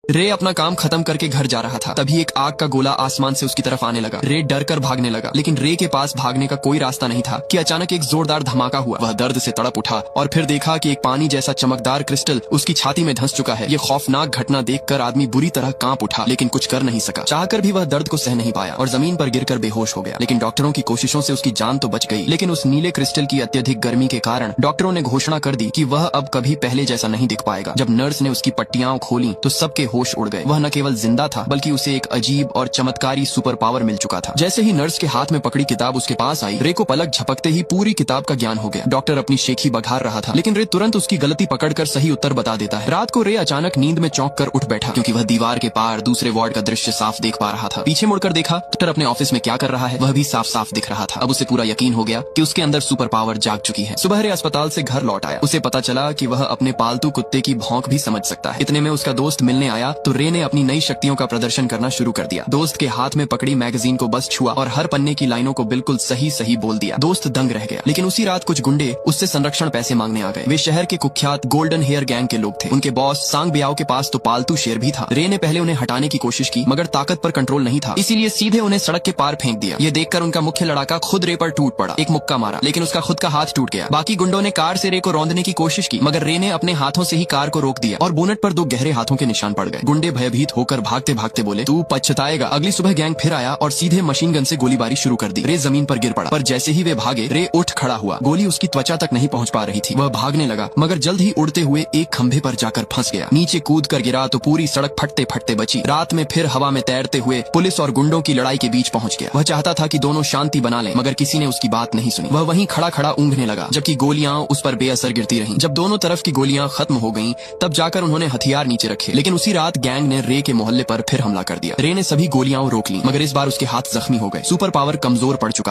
रे अपना काम खत्म करके घर जा रहा था, तभी एक आग का गोला आसमान से उसकी तरफ आने लगा। रे डर कर भागने लगा, लेकिन रे के पास भागने का कोई रास्ता नहीं था कि अचानक एक जोरदार धमाका हुआ। वह दर्द से तड़प उठा और फिर देखा कि एक पानी जैसा चमकदार क्रिस्टल उसकी छाती में धंस चुका है। ये खौफनाक घटना देखकर आदमी बुरी तरह कांप उठा, लेकिन कुछ कर नहीं सका। चाहकर भी वह दर्द को सह नहीं पाया और जमीन पर गिरकर बेहोश हो गया। लेकिन डॉक्टरों की कोशिशों से उसकी जान तो बच गई, लेकिन उस नीले क्रिस्टल की अत्यधिक गर्मी के कारण डॉक्टरों ने घोषणा कर दी कि वह अब कभी पहले जैसा नहीं दिख पाएगा। जब नर्स ने उसकी पट्टियां खोली तो सबके होश उड़ गए। वह न केवल जिंदा था, बल्कि उसे एक अजीब और चमत्कारी सुपर पावर मिल चुका था। जैसे ही नर्स के हाथ में पकड़ी किताब उसके पास आई, रे को पलक झपकते ही पूरी किताब का ज्ञान हो गया। डॉक्टर अपनी शेखी बघार रहा था, लेकिन रे तुरंत उसकी गलती पकड़कर सही उत्तर बता देता है। रात को रे अचानक नींद में चौंक कर उठ बैठा, क्योंकि वह दीवार के पार दूसरे वार्ड का दृश्य साफ देख पा रहा था। पीछे मुड़कर देखा, डॉक्टर अपने ऑफिस में क्या कर रहा है वह भी साफ साफ दिख रहा था। अब उसे पूरा यकीन हो गया कि उसके अंदर सुपर पावर जाग चुकी है। सुबह रे अस्पताल से घर लौट आया। उसे पता चला कि वह अपने पालतू कुत्ते की भौंक भी समझ सकता है। इतने में उसका दोस्त मिलने आया तो रे ने अपनी नई शक्तियों का प्रदर्शन करना शुरू कर दिया। दोस्त के हाथ में पकड़ी मैगजीन को बस छुआ और हर पन्ने की लाइनों को बिल्कुल सही सही बोल दिया। दोस्त दंग रह गया। लेकिन उसी रात कुछ गुंडे उससे संरक्षण पैसे मांगने आ गए। वे शहर के कुख्यात गोल्डन हेयर गैंग के लोग थे। उनके बॉस सांग ब्याओ के पास तो पालतू शेर भी था। रे ने पहले उन्हें हटाने की कोशिश की, मगर ताकत पर कंट्रोल नहीं था, इसीलिए सीधे उन्हें सड़क के पार फेंक दिया। ये देखकर उनका मुख्य लड़ाका खुद रे पर टूट पड़ा। एक मुक्का मारा, लेकिन उसका खुद का हाथ टूट गया। बाकी गुंडों ने कार से रे को रौंदने की कोशिश की, मगर रे ने अपने हाथों से ही कार को रोक दिया और बोनट पर दो गहरे हाथों के निशान पड़ गए। गुंडे भयभीत होकर भागते भागते बोले, तू पछताएगा। अगली सुबह गैंग फिर आया और सीधे मशीन गन से गोलीबारी शुरू कर दी। रे जमीन पर गिर पड़ा, पर जैसे ही वे भागे रे उठ खड़ा हुआ। गोली उसकी त्वचा तक नहीं पहुंच पा रही थी। वह भागने लगा, मगर जल्द ही उड़ते हुए एक खंभे पर जाकर फंस गया। नीचे कूद कर गिरा तो पूरी सड़क फटते फटते बची। रात में फिर हवा में तैरते हुए पुलिस और गुंडों की लड़ाई के बीच पहुंच गया। वह चाहता था कि दोनों शांति बना लें, मगर किसी ने उसकी बात नहीं सुनी। वह वहीं खड़ा खड़ा ऊँघने लगा, जबकि गोलियां उस पर बेअसर गिरती रहीं। जब दोनों तरफ की गोलियां खत्म हो गईं, तब जाकर उन्होंने हथियार नीचे रखे। लेकिन उसी रात गैंग ने रे के मोहल्ले पर फिर हमला कर दिया। रे ने सभी गोलियां रोक ली, मगर इस बार उसके हाथ जख्मी हो गए। सुपर पावर कमजोर पड़ चुका